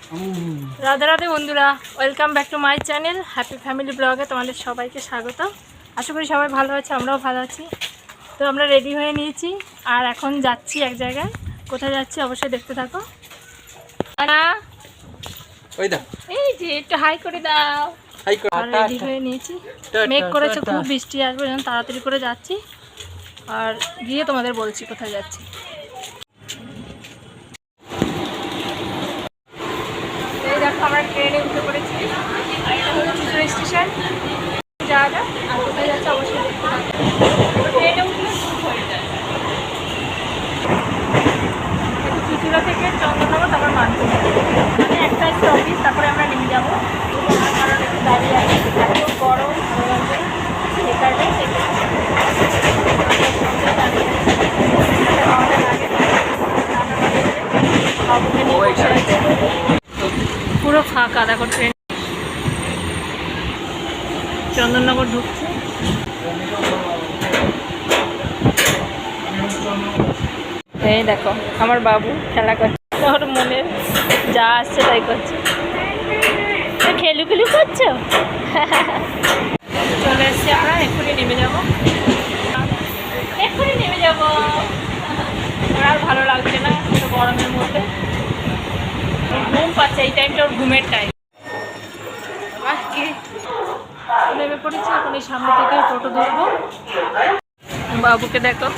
রাধে রাধে বন্ধুরা, welcome back to my channel happy family ব্লগে তোমাদের সবাইকে স্বাগত। আশা করি সবাই ভালো আছে, আমরাও ভালো আছি। তো আমরা রেডি হয়ে নিয়েছি আর এখন যাচ্ছি এক জায়গায়। কোথায় যাচ্ছি অবশ্যই দেখতে থাকো। এই যে একটু হাই করে দাও। রেডি হয়ে নিয়েছি, মেঘ করেছে খুব, বৃষ্টি আসবে, যেন তাড়াতাড়ি করে যাচ্ছি আর গিয়ে তোমাদের বলছি কোথায় যাচ্ছি। দেখো আমরা ট্রেনে উঠে পড়েছি আর এটা হলো চুচুড়া স্টেশন জায়গা। আর কোথায় যাচ্ছে অবশ্যই দেখতে থাকবে। ট্রেনে উঠলে চুপ হয়ে যায়। চুচুড়া থেকে চন্দননগর তারপর মানপুর, মানে একটা স্টপেজ, তারপরে আমরা নেমে যাবো। কারণ একটু দাঁড়িয়ে আছে, এত গরম ভালো লাগবে সে কারণে পুরো ফাঁকা। দেখো ট্রেন চন্দননগর ঢুকছে। এই দেখো আমার বাবু খেলা করছে, ওর মনে যা আসছে তাই করছে। খেলু খেলু করছো। চলে এসছি আমরা, এক্ষুনি নেমে যাবো, এক্ষুনি নেমে যাবো। আর ভালো লাগছে না গরমের মধ্যে, ঘুম পাচ্ছে। এই টাইমটা ওর ঘুমের টাইম। নেমে পড়েছি, এখন এই সামনে থেকে টোটো ধরবো। বাবুকে দেখো,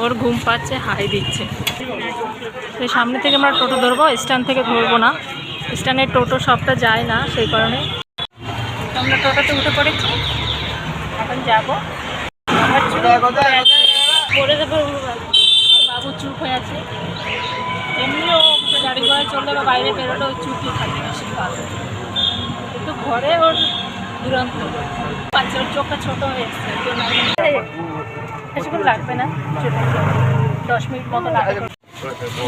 ওর ঘুম পাচ্ছে, হাই দিচ্ছে। সেই সামনে থেকে আমরা টোটো ধরবো, স্ট্যান্ড থেকে ধরবো না, স্ট্যান্ডের টোটো সবটা যায় না, সেই কারণে আমরা টোটোতে উঠে পড়েছি। এখন যাবো। পড়ে যাবো, বাবু চুপ হয়ে আছে। এমনিও গাড়ি ঘোড়ায় চললে বা বাইরে বেরোলেও চুপই থাকে বেশিরভাগ, কিন্তু ঘরে ওর দুরন্ত পাচ্ছে। ওর চোখটা ছোটো হয়ে এসছে, বেশিক্ষণ লাগবে না, 10 মিনিট মতো লাগবে।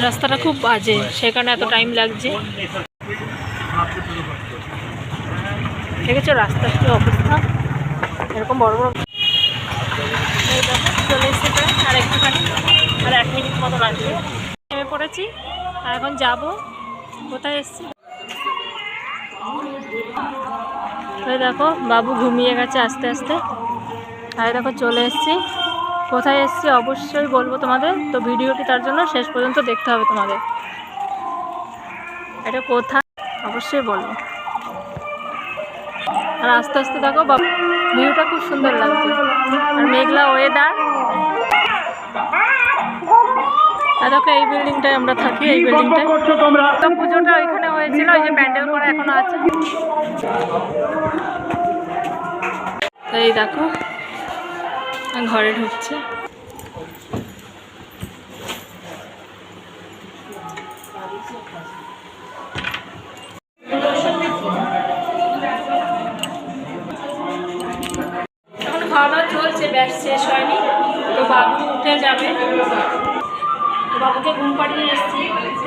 রাস্তাটা খুব বাজে, সেখানে এত টাইম লাগছে। দেখেছো রাস্তার কি অবস্থা, এরকম বড় বড়। চলে এসছে প্রায়, আর একটুখানি, আর 1 মিনিট মতো লাগবে। নেমে পড়েছি আর এখন যাব। কোথায় এসছি দেখো, বাবু ঘুমিয়ে গেছে আস্তে আস্তে। আর দেখো চলে এসছি। কোথায় এসছি অবশ্যই বলবো তোমাদের, তো ভিডিওটি তার জন্য শেষ পর্যন্ত দেখতে হবে তোমাদের। এটা কোথায় অবশ্যই বলবো। আর আস্তে আস্তে দেখো ভিউটা খুব সুন্দর লাগছে, আর মেঘলা ওয়েদার। আর দেখো এই বিল্ডিংটায় আমরা থাকি, এই বিল্ডিংটায় পুজোটা ওইখানে হয়েছিল, ওই যে প্যান্ডেল করা এখনো আছে। এই দেখো ঘরে ঢুকছে। এখন খাওয়া দাওয়া চলছে, ব্যাস শেষ হয়নি, তো বাবু উঠে যাবে। বাবুকে ঘুম পাড়িয়ে এসেছি,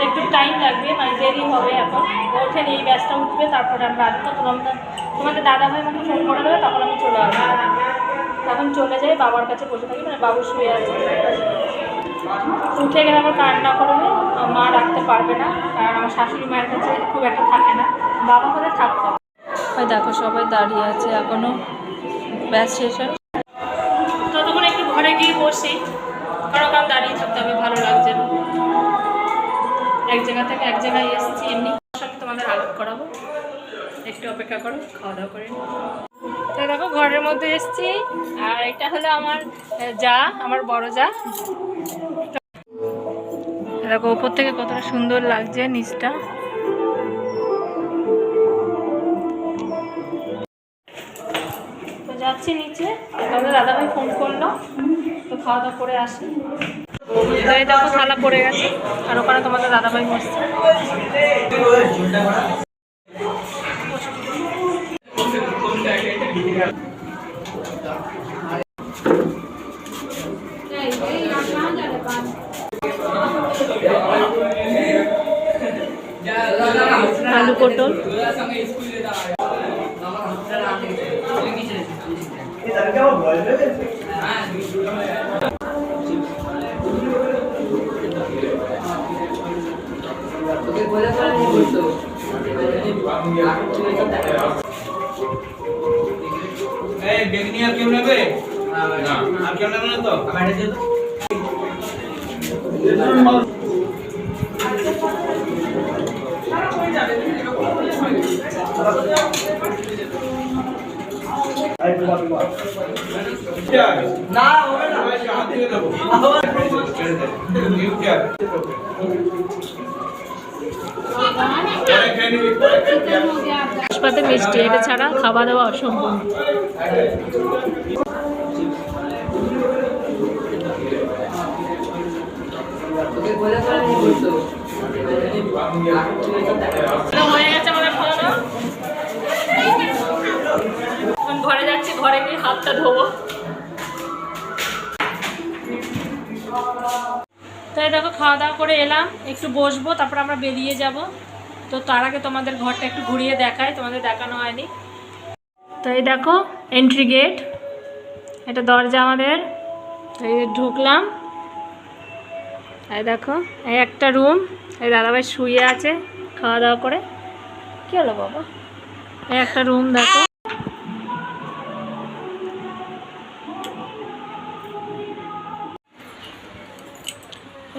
একটু টাইম লাগবে, মানে দেরি হবে। এখন ওঠেন, এই ব্যাসটা উঠবে, তারপরে আমরা আসবো। তোমাদের দাদাভাই আমাকে ফোন করে দেবে, তখন আমি চলে আসবো। তখন চলে যাই, বাবার কাছে বসে থাকি, মানে বাবু শুয়ে আছে। উঠে গেলে আবার কান্না করবে, মা রাখতে পারবে না, কারণ আমার শাশুড়ি মায়ের কাছে খুব একটা থাকে না, বাবা হলে থাকতে। ওই দেখো সবাই দাঁড়িয়ে আছে, এখনও ব্যাস শেষ হয়। ততক্ষণ একটু ঘরে গিয়ে বসি, কারণ দাঁড়িয়ে থাকতে হবে, ভালো লাগছে না। এক জায়গা থেকে এক জায়গায় এসেছি, এমনি সঙ্গে তোমাদের আলাপ করাবো, একটু অপেক্ষা করো, খাওয়া দাওয়া করে। তো দেখো ঘরের মধ্যে এসেছি, আর এটা হলো আমার যা, আমার বড় যা। দেখো ওপর থেকে কতটা সুন্দর লাগছে নিচটা। তো যাচ্ছি নিচে, তোমাদের দাদাভাই ফোন করলো, তো খাওয়া দাওয়া করে আসি। তো এই দেখো থালা পড়ে গেছে, আর ওখানে তোমাদের দাদাভাই বসছে। আলু পটল, এই বেগনি আর কেউ নেবে না, আর কেউ নেবে না তো? না হবে না, হাত দিয়ে দেবো। হাসপাতালে মিষ্টি এটা ছাড়া খাওয়া দাওয়া অসম্ভব। হয়ে গেছে আমাদের খাওয়া। এখন ঘরে যাচ্ছি, ঘরে গিয়ে হাতটা ধোবো। তাই দেখো খাওয়া দাওয়া করে এলাম, একটু বসবো, তারপর আমরা বেরিয়ে যাব। তো তার আগে তোমাদের ঘরটা একটু ঘুরিয়ে দেখাই, তোমাদের দেখানো হয়নি। তো এই দেখো এন্ট্রি গেট, এটা দরজা আমাদের। তো এই ঢুকলাম, এই দেখো এই একটা রুম, এই দাদাভাই শুয়ে আছে খাওয়া দাওয়া করে। কি হলো বাবা? এই একটা রুম দেখো।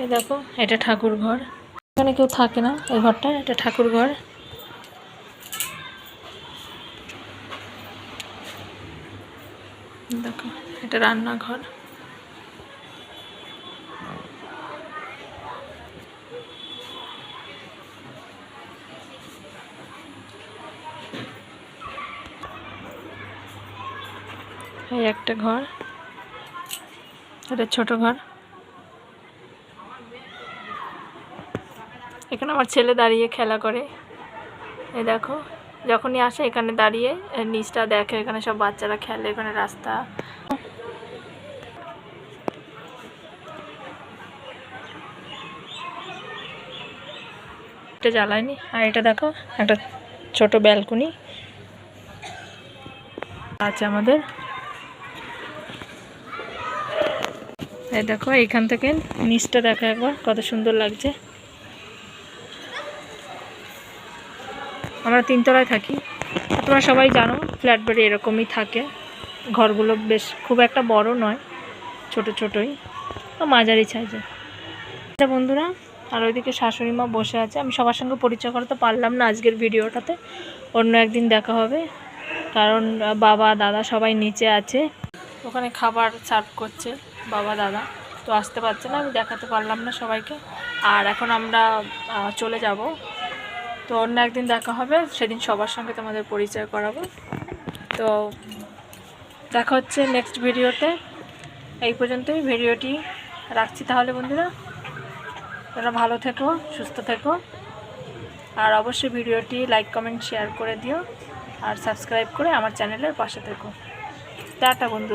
এই দেখো এটা ঠাকুর ঘর, এখানে কেউ থাকে না এই ঘরটা, এটা ঠাকুর ঘর। দেখো এটা রান্নাঘর। এই একটা ঘর, এটা ছোট ঘর। এখানে আমার ছেলে দাঁড়িয়ে খেলা করে। এই দেখো যখনই আসে এখানে দাঁড়িয়ে নিচটা দেখে, এখানে সব বাচ্চারা খেলে, এখানে রাস্তা। এটা জ্বালায়নি। আর এটা দেখো একটা ছোট ব্যালকনি আছে আমাদের। এই দেখো এইখান থেকে নিচটা দেখো একবার, কত সুন্দর লাগছে। আমরা 3 তলায় থাকি, তোমরা সবাই জানো ফ্ল্যাট বাড়ি এরকমই থাকে, ঘরগুলো বেশ খুব একটা বড় নয়, ছোট ছোটই, মাঝারি সাইজের। আচ্ছা বন্ধুরা, আর ওইদিকে শাশুড়ি মা বসে আছে। আমি সবার সঙ্গে পরিচয় করতে পারলাম না আজকের ভিডিওটাতে, অন্য একদিন দেখা হবে, কারণ বাবা দাদা সবাই নিচে আছে, ওখানে খাবার সার্ভ করছে বাবা দাদা, তো আসতে পারছে না, আমি দেখাতে পারলাম না সবাইকে। আর এখন আমরা চলে যাব, তো অন্য একদিন দেখা হবে, সেদিন সবার সঙ্গে তোমাদের পরিচয় করাবো। তো দেখা হচ্ছে নেক্সট ভিডিওতে। এই পর্যন্তই ভিডিওটি রাখছি তাহলে বন্ধুরা, তোমরা ভালো থেকো, সুস্থ থেকো, আর অবশ্যই ভিডিওটি লাইক কমেন্ট শেয়ার করে দিও, আর সাবস্ক্রাইব করে আমার চ্যানেলের পাশে থেকো। টাটা বন্ধু।